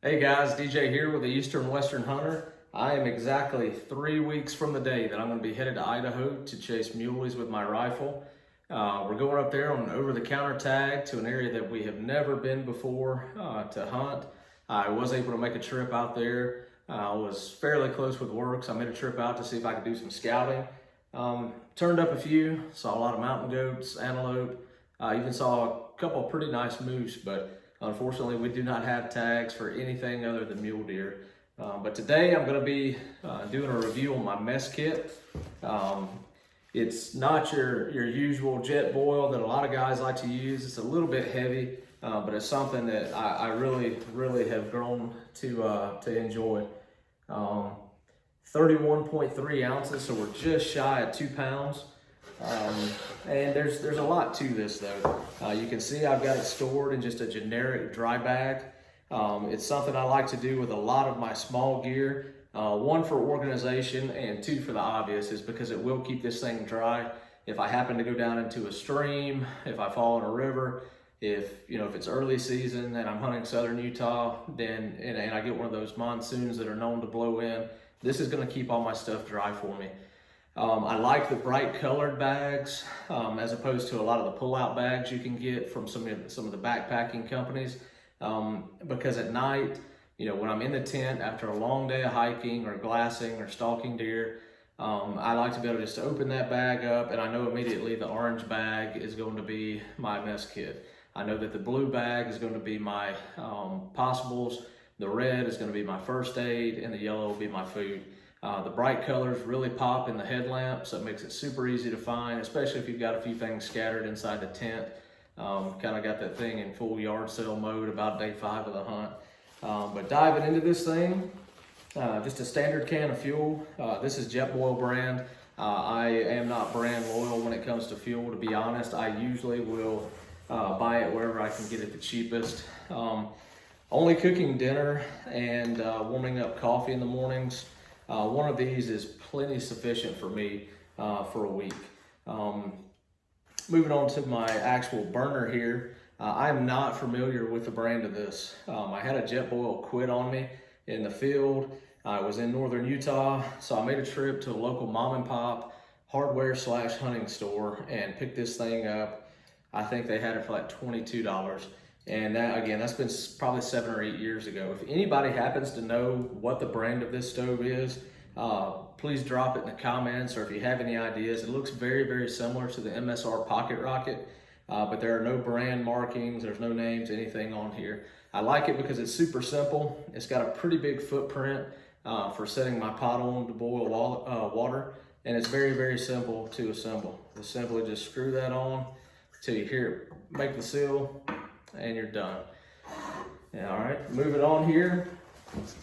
Hey guys, DJ here with the Eastern Western Hunter. I am exactly 3 weeks from the day that I'm going to be headed to Idaho to chase muleys with my rifle. We're going up there on an over-the-counter tag to an area that we have never been before to hunt. I was able to make a trip out there. I was fairly close with work, so I made a trip out to see if I could do some scouting. Turned up a few, saw a lot of mountain goats, antelope. Even saw a couple of pretty nice moose, but unfortunately, we do not have tags for anything other than mule deer. But today I'm going to be doing a review on my mess kit. It's not your usual Jetboil that a lot of guys like to use. It's a little bit heavy, but it's something that I really have grown to enjoy. 31.3 ounces, so we're just shy of 2 pounds. And there's a lot to this though. You can see I've got it stored in just a generic dry bag. It's something I like to do with a lot of my small gear. One for organization and two for the obvious is because it will keep this thing dry. If I happen to go down into a stream, if I fall in a river, if it's early season and I'm hunting southern Utah, then and I get one of those monsoons that are known to blow in, this is going to keep all my stuff dry for me. I like the bright colored bags as opposed to a lot of the pull-out bags you can get from some of the backpacking companies because at night, when I'm in the tent after a long day of hiking or glassing or stalking deer, I like to be able to just open that bag up and I know immediately the orange bag is going to be my mess kit. I know that the blue bag is going to be my possibles, the red is going to be my first aid, and the yellow will be my food. The bright colors really pop in the headlamp, so it makes it super easy to find, especially if you've got a few things scattered inside the tent. Kind of got that thing in full yard sale mode about day 5 of the hunt. But diving into this thing, just a standard can of fuel. This is Jetboil brand. I am not brand loyal when it comes to fuel, to be honest. I usually will buy it wherever I can get it the cheapest. Only cooking dinner and warming up coffee in the mornings. One of these is plenty sufficient for me for a week. Moving on to my actual burner here, I am not familiar with the brand of this. I had a Jetboil quit on me in the field. I was in northern Utah, so I made a trip to a local mom and pop hardware / hunting store and picked this thing up. I think they had it for like $22. And that, again, that's been probably 7 or 8 years ago. If anybody happens to know what the brand of this stove is, please drop it in the comments, or if you have any ideas. It looks very similar to the MSR Pocket Rocket, but there are no brand markings, there's no names, anything on here. I like it because it's super simple. It's got a pretty big footprint for setting my pot on to boil water, and it's very simple to assemble. You simply just screw that on till you hear it make the seal, and you're done. Yeah, all right, moving on here.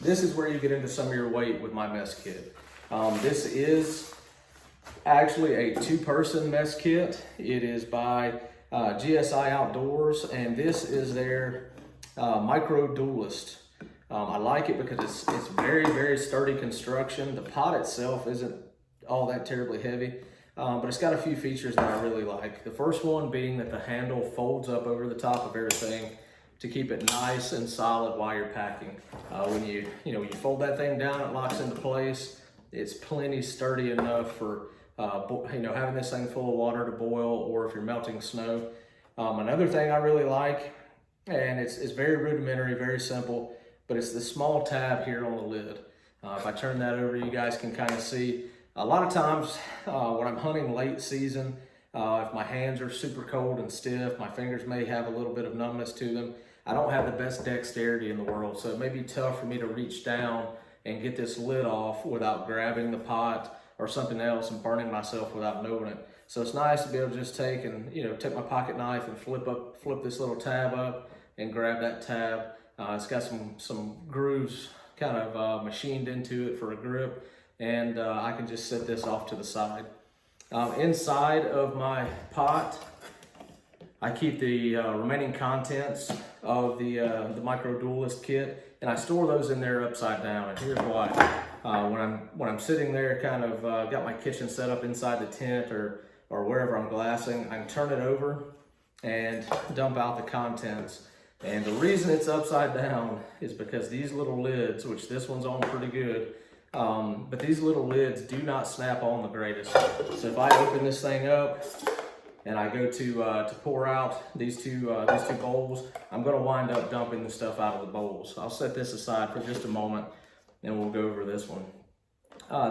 This is where you get into some of your weight with my mess kit. This is actually a 2-person mess kit. It is by GSI Outdoors, and this is their Micro Duelist. I like it because it's very sturdy construction. The pot itself isn't all that terribly heavy. But it's got a few features that I really like. The first one being that the handle folds up over the top of everything to keep it nice and solid while you're packing. When you fold that thing down, it locks into place. It's plenty sturdy enough for having this thing full of water to boil, or if you're melting snow. Another thing I really like, and it's very rudimentary, very simple, but it's the small tab here on the lid. If I turn that over, you guys can kind of see. A lot of times when I'm hunting late season, if my hands are super cold and stiff, my fingers may have a little bit of numbness to them. I don't have the best dexterity in the world, so it may be tough for me to reach down and get this lid off without grabbing the pot or something else and burning myself without knowing it. So it's nice to be able to just take my pocket knife and flip this little tab up and grab that tab. It's got some grooves kind of machined into it for a grip. And I can just set this off to the side. Inside of my pot, I keep the remaining contents of the Micro Duelist kit, and I store those in there upside down. And here's why. When I'm sitting there, kind of got my kitchen set up inside the tent or wherever I'm glassing, I can turn it over and dump out the contents. And the reason it's upside down is because these little lids, which this one's on pretty good, but these little lids do not snap on the greatest. So if I open this thing up and I go to pour out these two bowls, I'm gonna wind up dumping the stuff out of the bowls. I'll set this aside for just a moment and we'll go over this one.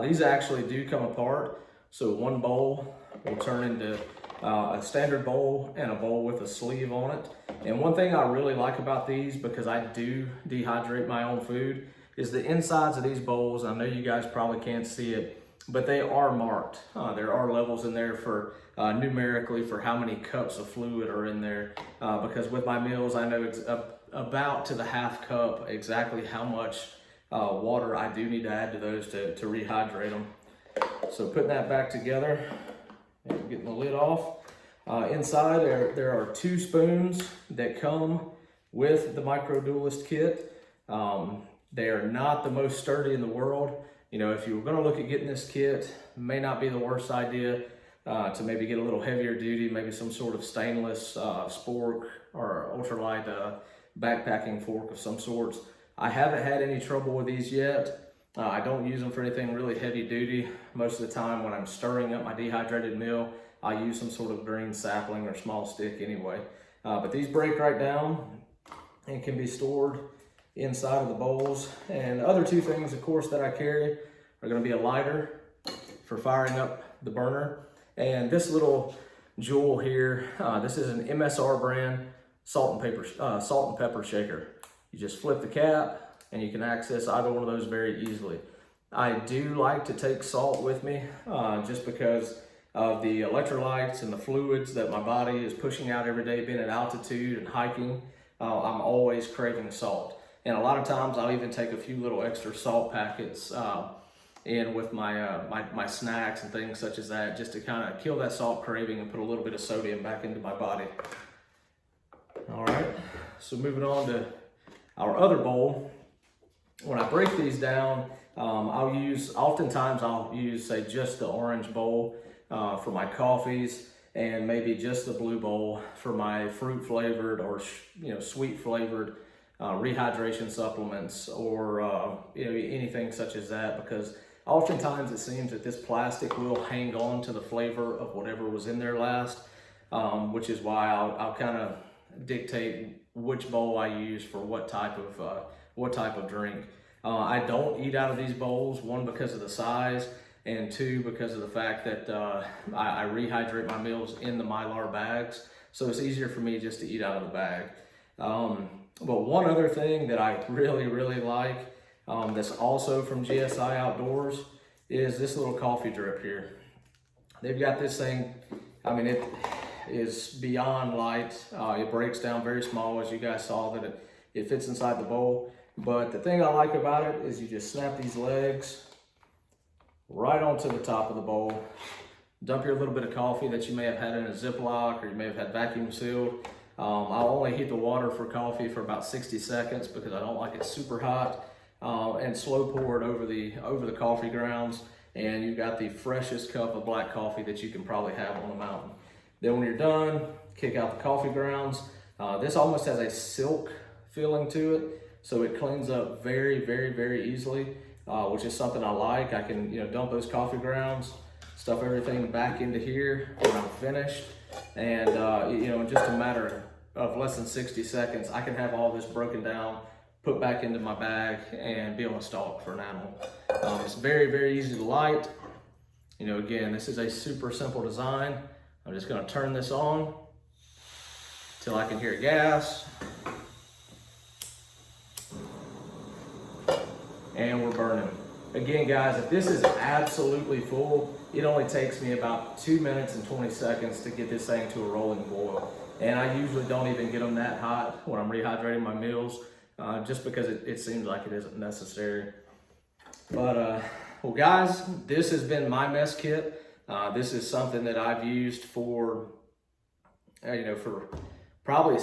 These actually do come apart. So one bowl will turn into a standard bowl and a bowl with a sleeve on it. And one thing I really like about these, because I do dehydrate my own food, is the insides of these bowls. I know you guys probably can't see it, but they are marked. There are levels in there for numerically for how many cups of fluid are in there. Because with my meals, I know about to the half cup exactly how much water I do need to add to those to rehydrate them. So putting that back together and getting the lid off. Inside there are 2 spoons that come with the Micro Duelist kit. They are not the most sturdy in the world. You know, if you were gonna look at getting this kit, may not be the worst idea to maybe get a little heavier duty, maybe some sort of stainless spork or ultralight backpacking fork of some sorts. I haven't had any trouble with these yet. I don't use them for anything really heavy duty. Most of the time when I'm stirring up my dehydrated meal, I use some sort of green sapling or small stick anyway. But these break right down and can be stored inside of the bowls. And the other 2 things, of course, that I carry are gonna be a lighter for firing up the burner. And this little jewel here, this is an MSR brand salt and pepper shaker. You just flip the cap and you can access either one of those very easily. I do like to take salt with me just because of the electrolytes and the fluids that my body is pushing out every day, being at altitude and hiking. I'm always craving salt. And a lot of times I'll even take a few little extra salt packets in with my snacks and things such as that, just to kind of kill that salt craving and put a little bit of sodium back into my body. All right, so moving on to our other bowl. When I break these down, oftentimes I'll use, say, just the orange bowl for my coffees, and maybe just the blue bowl for my fruit flavored or sweet flavored rehydration supplements, or anything such as that, because oftentimes it seems that this plastic will hang on to the flavor of whatever was in there last, which is why I'll kind of dictate which bowl I use for what type of drink. I don't eat out of these bowls, 1, because of the size, and 2, because of the fact that I rehydrate my meals in the Mylar bags, so it's easier for me just to eat out of the bag. But one other thing that I really, really like, that's also from GSI Outdoors, is this little coffee drip here. They've got this thing, I mean, it is beyond light. It breaks down very small, as you guys saw that it fits inside the bowl. But the thing I like about it is you just snap these legs right onto the top of the bowl. Dump your little bit of coffee that you may have had in a Ziploc, or you may have had vacuum sealed. I'll only heat the water for coffee for about 60 seconds because I don't like it super hot. And slow pour it over the coffee grounds, and you've got the freshest cup of black coffee that you can probably have on the mountain. Then when you're done, kick out the coffee grounds. This almost has a silk feeling to it, so it cleans up very, very, very easily, which is something I like. I can dump those coffee grounds, stuff everything back into here when I'm finished, and in just a matter of less than 60 seconds, I can have all this broken down, put back into my bag, and be on a stalk for an animal. It's very, very easy to light. Again, this is a super simple design. I'm just gonna turn this on till I can hear gas. And we're burning. Again, guys, if this is absolutely full, it only takes me about 2 minutes and 20 seconds to get this thing to a rolling boil. And I usually don't even get them that hot when I'm rehydrating my meals, just because it seems like it isn't necessary. But, well guys, this has been my mess kit. This is something that I've used for, for probably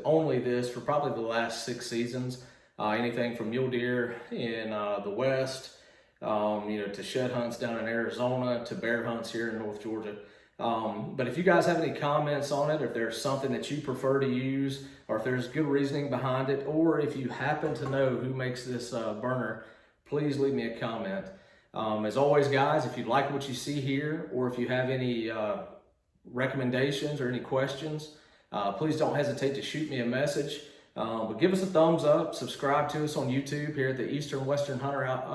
only this for probably the last 6 seasons. Anything from mule deer in the West, to shed hunts down in Arizona, to bear hunts here in North Georgia. But if you guys have any comments on it, or if there's something that you prefer to use, or if there's good reasoning behind it, or if you happen to know who makes this burner, please leave me a comment. As always, guys, if you like what you see here, or if you have any recommendations or any questions, please don't hesitate to shoot me a message. But give us a thumbs up, subscribe to us on YouTube here at the Eastern Western Hunter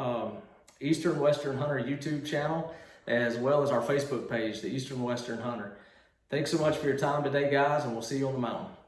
YouTube channel, as well as our Facebook page, the Eastern Western Hunter. Thanks so much for your time today, guys, and we'll see you on the mountain.